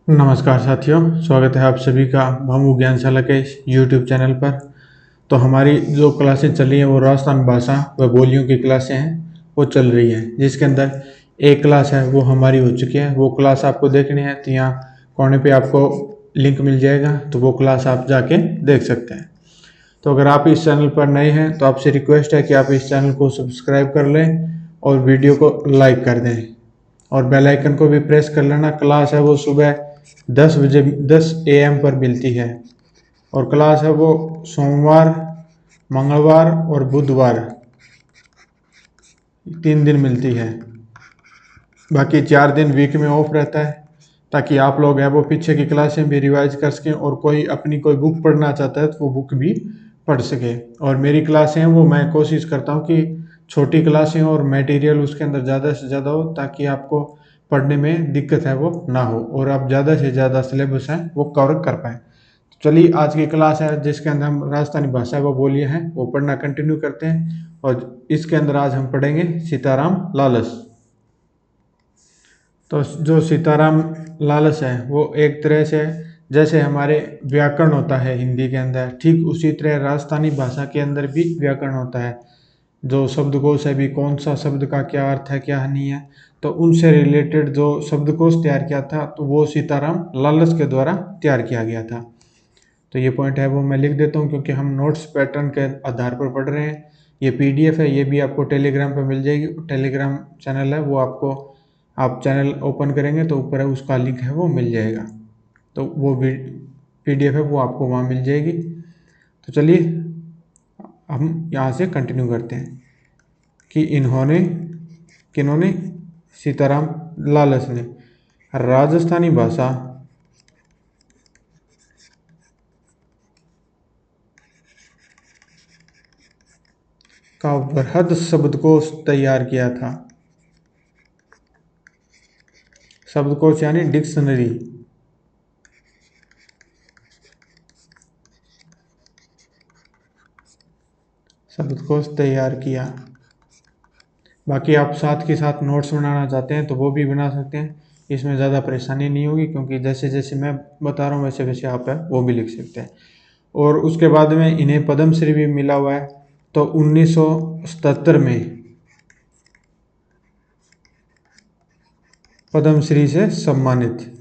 नमस्कार साथियों, स्वागत है आप सभी का भामू ज्ञानशाला के यूट्यूब चैनल पर। तो हमारी जो क्लासें चल रही हैं वो राजस्थान भाषा व बोलियों की क्लासें हैं, वो चल रही हैं, जिसके अंदर एक क्लास है वो हमारी हो चुकी है। वो क्लास आपको देखनी है तो यहाँ कोने पे आपको लिंक मिल जाएगा, तो वो क्लास आप जाके देख सकते हैं। तो अगर आप इस चैनल पर नए हैं तो आपसे रिक्वेस्ट है कि आप इस चैनल को सब्सक्राइब कर लें और वीडियो को लाइक कर दें और बेल आइकन को भी प्रेस कर लेना। क्लास है वो सुबह 10 बजे 10 AM पर मिलती है और क्लास है वो सोमवार, मंगलवार और बुधवार 3 दिन मिलती है। बाकी 4 दिन वीक में ऑफ रहता है, ताकि आप लोग हैं वो पीछे की क्लासें भी रिवाइज कर सकें और कोई बुक पढ़ना चाहता है तो वो बुक भी पढ़ सके। और मेरी क्लासें हैं वो मैं कोशिश करता हूँ कि छोटी क्लासें और मटेरियल उसके अंदर ज़्यादा से ज़्यादा हो, ताकि आपको पढ़ने में दिक्कत है वो ना हो और आप ज़्यादा से ज़्यादा सिलेबस है वो कवर कर पाएँ। चलिए, आज की क्लास है जिसके अंदर हम राजस्थानी भाषा व बोलियां हैं वो पढ़ना कंटिन्यू करते हैं। और इसके अंदर आज हम पढ़ेंगे सीताराम लालस। तो जो सीताराम लालस है वो एक तरह से जैसे हमारे व्याकरण होता है हिंदी के अंदर, ठीक उसी तरह राजस्थानी भाषा के अंदर भी व्याकरण होता है। जो शब्दकोश है भी, कौन सा शब्द का क्या अर्थ है क्या नहीं है, तो उनसे रिलेटेड जो शब्दकोश तैयार किया था तो वो सीताराम लालस के द्वारा तैयार किया गया था। तो ये पॉइंट है वो मैं लिख देता हूँ, क्योंकि हम नोट्स पैटर्न के आधार पर पढ़ रहे हैं। ये पीडीएफ है, ये भी आपको टेलीग्राम पर मिल जाएगी। टेलीग्राम चैनल है वो आपको, आप चैनल ओपन करेंगे तो ऊपर है उसका लिंक है वो मिल जाएगा। तो वो भी पीडीएफ है वो आपको वहाँ मिल जाएगी। तो चलिए हम यहाँ से कंटिन्यू करते हैं कि इन्होंने, किन्होंने, सीताराम लालस ने राजस्थानी भाषा का वृहद शब्दकोश तैयार किया था। शब्दकोश यानी डिक्शनरी। शब्दकोश तैयार किया। बाकी आप साथ के साथ नोट्स बनाना चाहते हैं तो वो भी बना सकते हैं, इसमें ज़्यादा परेशानी नहीं होगी, क्योंकि जैसे जैसे मैं बता रहा हूँ वैसे वैसे आप है वो भी लिख सकते हैं। और उसके बाद में इन्हें पद्मश्री भी मिला हुआ है। तो 1977 में पद्मश्री से सम्मानित।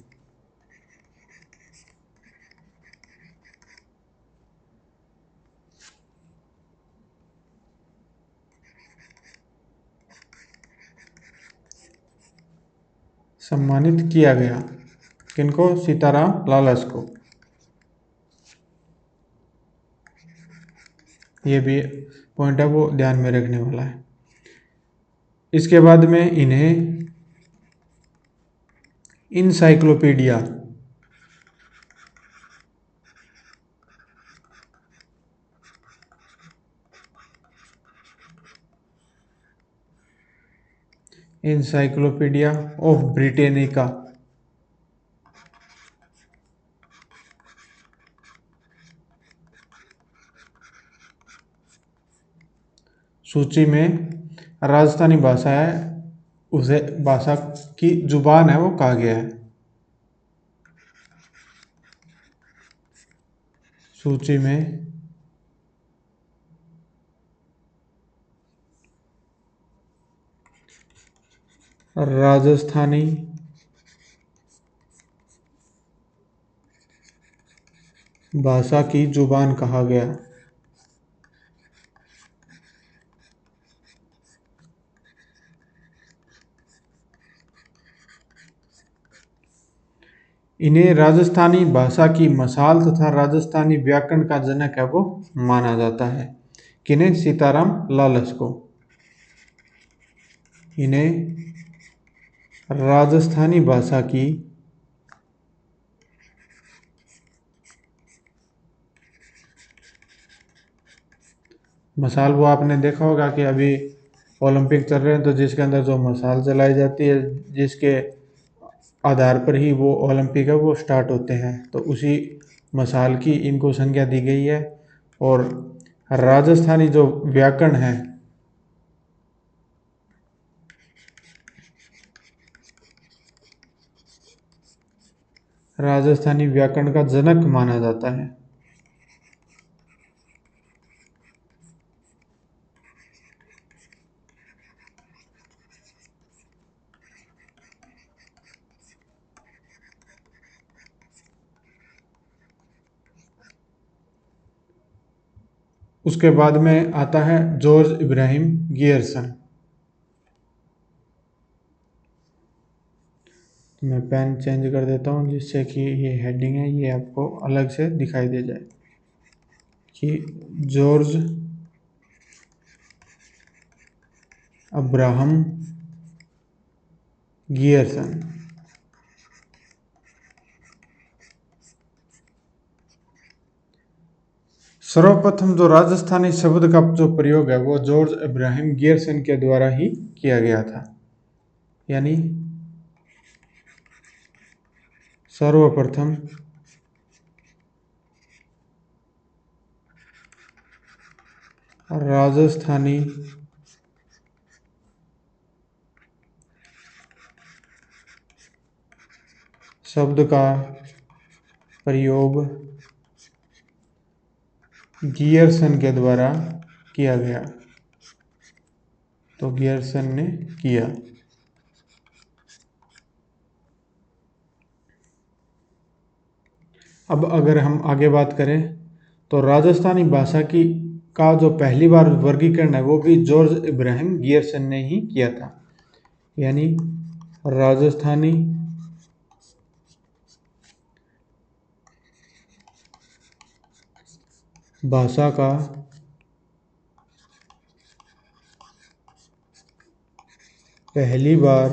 सम्मानित किया गया किनको? सीताराम लालस को। ये भी पॉइंट है वो ध्यान में रखने वाला है। इसके बाद में इन्हें इनसाइक्लोपीडिया, इंसाइक्लोपीडिया ऑफ ब्रिटेनिका सूची में राजस्थानी भाषा है उसे भाषा की जुबान है वो कहा गया है। सूची में राजस्थानी भाषा की जुबान कहा गया। इन्हें राजस्थानी भाषा की मसाल तथा राजस्थानी व्याकरण का जनक है वो माना जाता है। किन्हें? सीताराम लालस को। इन्हें राजस्थानी भाषा की मसाल, वो आपने देखा होगा कि अभी ओलंपिक चल रहे हैं तो जिसके अंदर जो मसाल चलाई जाती है, जिसके आधार पर ही वो ओलंपिक है वो स्टार्ट होते हैं, तो उसी मसाल की इनको संज्ञा दी गई है। और राजस्थानी जो व्याकरण है राजस्थानी व्याकरण का जनक माना जाता है। उसके बाद में आता है जॉर्ज इब्राहिम गियर्सन। मैं पेन चेंज कर देता हूँ जिससे कि ये हेडिंग है ये आपको अलग से दिखाई दे जाए कि जॉर्ज अब्राहम गियर्सन। सर्वप्रथम जो राजस्थानी शब्द का जो प्रयोग है वो जॉर्ज इब्राहिम गियर्सन के द्वारा ही किया गया था। यानी सर्वप्रथम राजस्थानी शब्द का प्रयोग गियर्सन के द्वारा किया गया। तो गियर्सन ने किया। अब अगर हम आगे बात करें तो राजस्थानी भाषा की का जो पहली बार वर्गीकरण है वो भी जॉर्ज इब्राहिम गियर्सन ने ही किया था। यानी राजस्थानी भाषा का पहली बार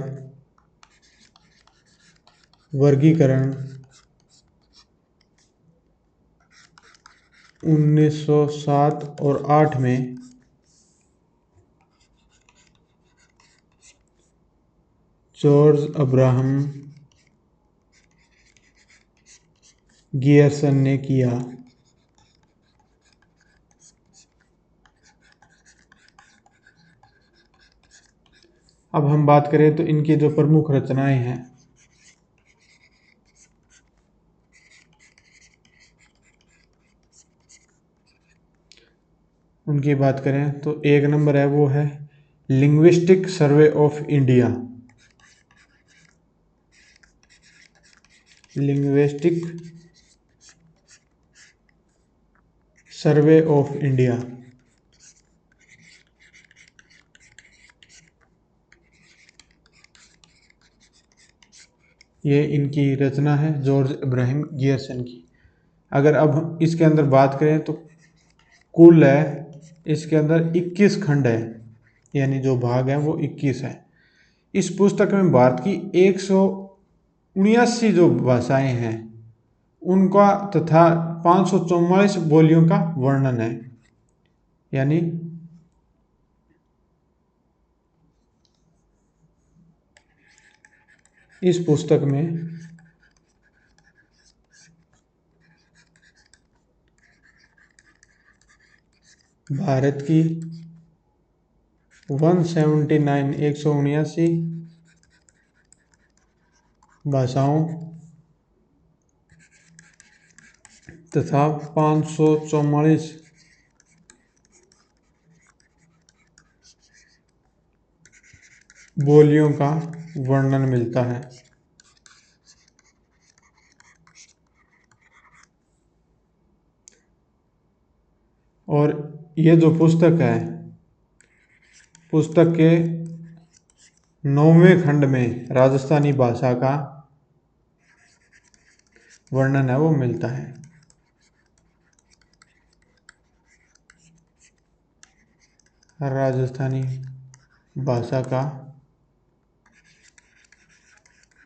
वर्गीकरण 1907 और 8 में जॉर्ज अब्राहम गियर्सन ने किया। अब हम बात करें तो इनकी जो प्रमुख रचनाएं हैं उनकी बात करें तो एक नंबर है वो है linguistic survey of India. Linguistic survey of India. ये इनकी रचना है जॉर्ज इब्राहिम गियर्सन की। अगर अब इसके अंदर बात करें तो कुल है इसके अंदर 21 खंड है। यानी जो भाग है वो 21 है। इस पुस्तक में भारत की 179 जो भाषाएं हैं उनका तथा 544 बोलियों का वर्णन है। यानी इस पुस्तक में भारत की 179 भाषाओं तथा 544 बोलियों का वर्णन मिलता है। और ये जो पुस्तक है पुस्तक के 9वें खंड में राजस्थानी भाषा का वर्णन है वो मिलता है। राजस्थानी भाषा का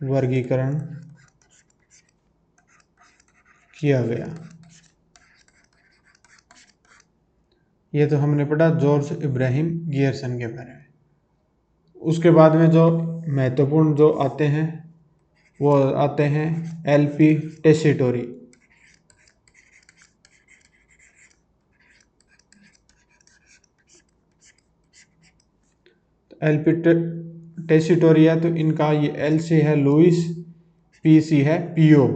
वर्गीकरण किया गया। ये तो हमने पढ़ा जॉर्ज इब्राहिम गियर्सन के बारे में। उसके बाद में जो महत्वपूर्ण जो आते हैं वो आते हैं एलपी टेसीटोरी। एलपी टेसीटोरी है तो इनका ये एल सी है लुइस, पी सी है पियो।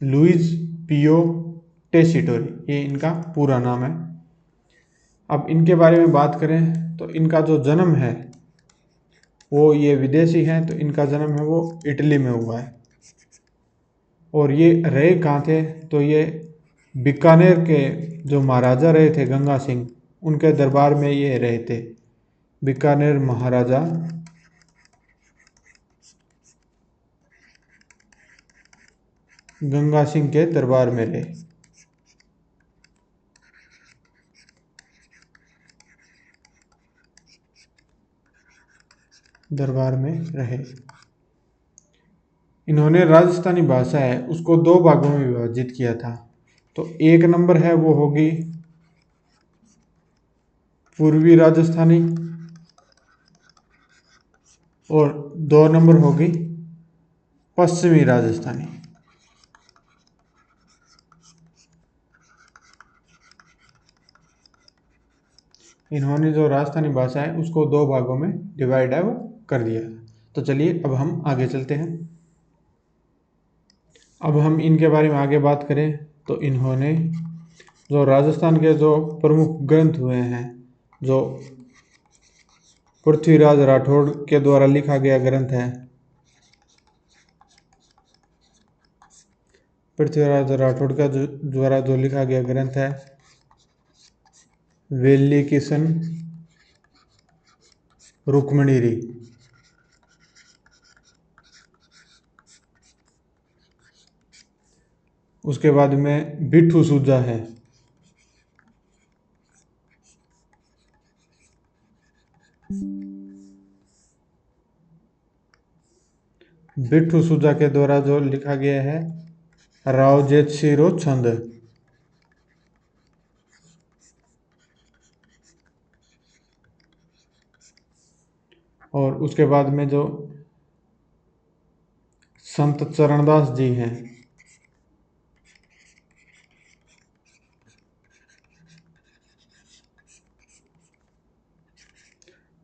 लुइस पियो टेसिटोरी, ये इनका पूरा नाम है। अब इनके बारे में बात करें तो इनका जो जन्म है वो, ये विदेशी हैं तो इनका जन्म है वो इटली में हुआ है। और ये रहे कहाँ थे, तो ये बीकानेर के जो महाराजा रहे थे गंगा सिंह, उनके दरबार में ये रहे थे। बीकानेर महाराजा गंगा सिंह के दरबार में रहे। दरबार में रहे। इन्होंने राजस्थानी भाषा है उसको दो भागों में विभाजित किया था। तो एक नंबर है वो होगी पूर्वी राजस्थानी, और दो नंबर होगी पश्चिमी राजस्थानी। इन्होंने जो राजस्थानी भाषा है उसको दो भागों में डिवाइड है वो कर दिया। तो चलिए अब हम आगे चलते हैं। अब हम इनके बारे में आगे बात करें तो इन्होंने जो राजस्थान के जो प्रमुख ग्रंथ हुए हैं, जो पृथ्वीराज राठौड़ के द्वारा लिखा गया ग्रंथ है, पृथ्वीराज राठौड़ का जो द्वारा जो लिखा गया ग्रंथ है वेली किशन रुक्मणीरी। उसके बाद में बिट्ठू सुजा है। बिट्ठू सुजा के द्वारा जो लिखा गया है राव जेठ सिरो छंद। और उसके बाद में जो संत चरणदास जी हैं,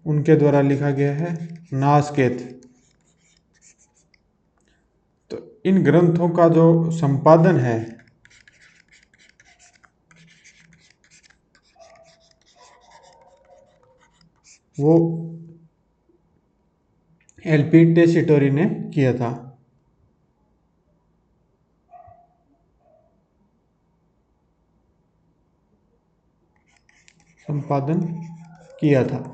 उनके द्वारा लिखा गया है नासकेत। तो इन ग्रंथों का जो संपादन है वो एलपी टेसिटोरी ने किया था। संपादन किया था।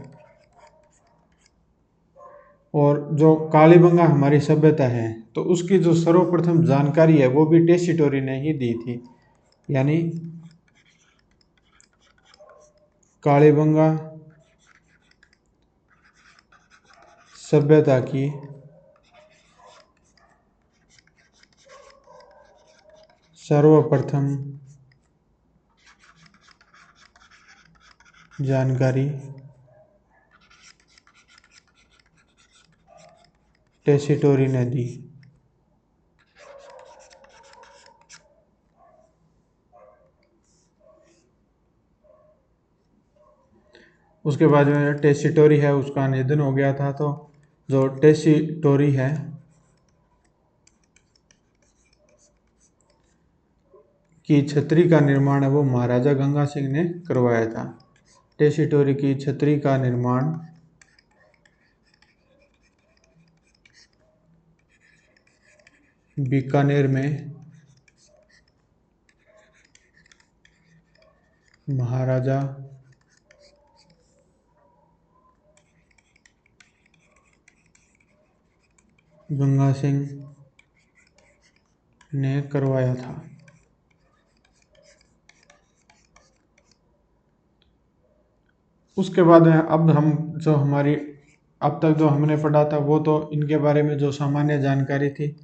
और जो कालीबंगा हमारी सभ्यता है तो उसकी जो सर्वप्रथम जानकारी है वो भी टेसिटोरी ने ही दी थी। यानी कालीबंगा सभ्यता की सर्वप्रथम जानकारी टेसिटोरी ने दी। उसके बाद में टेसिटोरी है उसका निधन हो गया था। तो जो टेसिटोरी है की छतरी का निर्माण है वो महाराजा गंगा सिंह ने करवाया था। टेसिटोरी की छतरी का निर्माण बीकानेर में महाराजा गंगा सिंह ने करवाया था। उसके बाद में अब हम जो हमारी अब तक जो हमने पढ़ा था वो तो इनके बारे में जो सामान्य जानकारी थी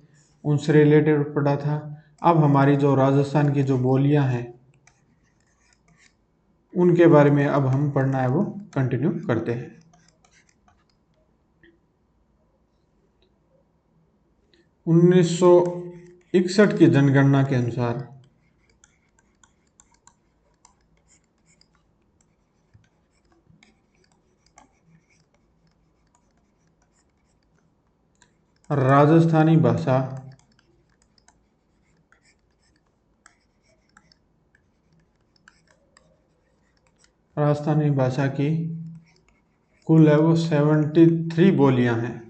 उनसे रिलेटेड पढ़ा था। अब हमारी जो राजस्थान की जो बोलियां हैं उनके बारे में अब हम पढ़ना है वो कंटिन्यू करते हैं। 1961 की जनगणना के अनुसार राजस्थानी भाषा राजस्थानी भाषा की कुल है वो 73 बोलियां हैं।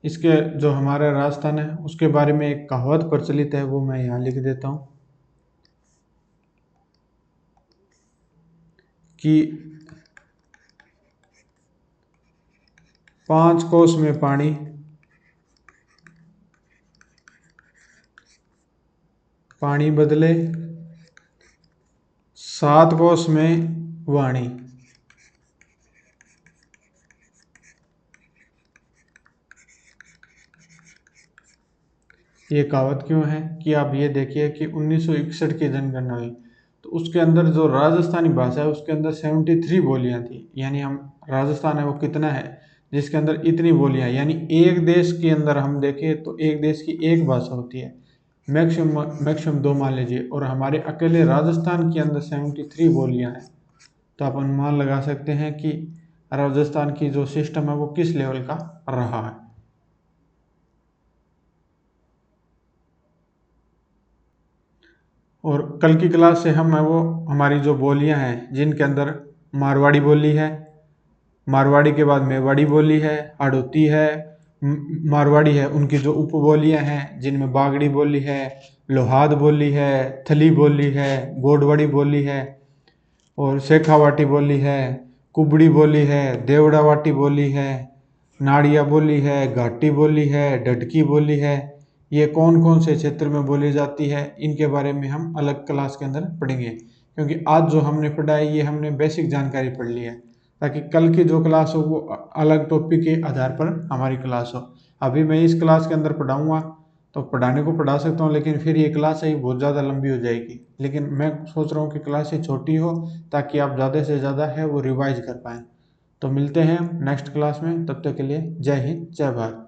इसके जो हमारा राजस्थान है उसके बारे में एक कहावत प्रचलित है, वो मैं यहाँ लिख देता हूँ कि 5 कोस में पानी, 'पानी' बदले 7 कोस में वाणी। ये कहावत क्यों है कि आप ये देखिए कि 1961 की जनगणना हुई तो उसके अंदर जो राजस्थानी भाषा है उसके अंदर 73 बोलियां थी। यानी हम राजस्थान है वो कितना है जिसके अंदर इतनी बोलियां, यानी एक देश के अंदर हम देखें तो एक देश की एक भाषा होती है, मैक्सिमम दो मान लीजिए, और हमारे अकेले राजस्थान के अंदर 73 बोलियां हैं। तो आप अनुमान लगा सकते हैं कि राजस्थान की जो सिस्टम है वो किस लेवल का रहा है। और कल की क्लास से हम है वो हमारी जो बोलियां हैं जिनके अंदर मारवाड़ी बोली है, मारवाड़ी के बाद मेवाड़ी बोली है, हाड़ौती है, मारवाड़ी है, उनकी जो उपबोलियां हैं जिनमें बागड़ी बोली है, लोहाद बोली है, थली बोली है, गोडवाड़ी बोली है, और शेखावाटी बोली है, कुबड़ी बोली है, देवड़ावाटी बोली है, नाड़िया बोली है, घाटी बोली है, ढटकी बोली है। ये कौन कौन से क्षेत्र में बोली जाती है इनके बारे में हम अलग क्लास के अंदर पढ़ेंगे, क्योंकि आज जो हमने पढ़ा है ये हमने बेसिक जानकारी पढ़ ली है, ताकि कल की जो क्लास हो वो अलग टॉपिक के आधार पर हमारी क्लास हो। अभी मैं इस क्लास के अंदर पढ़ाऊँगा तो पढ़ाने को पढ़ा सकता हूँ, लेकिन फिर ये क्लास ही बहुत ज़्यादा लंबी हो जाएगी। लेकिन मैं सोच रहा हूँ कि क्लास ही छोटी हो ताकि आप ज़्यादा से ज़्यादा है वो रिवाइज कर पाएँ। तो मिलते हैं नेक्स्ट क्लास में, तब तक के लिए जय हिंद जय भारत।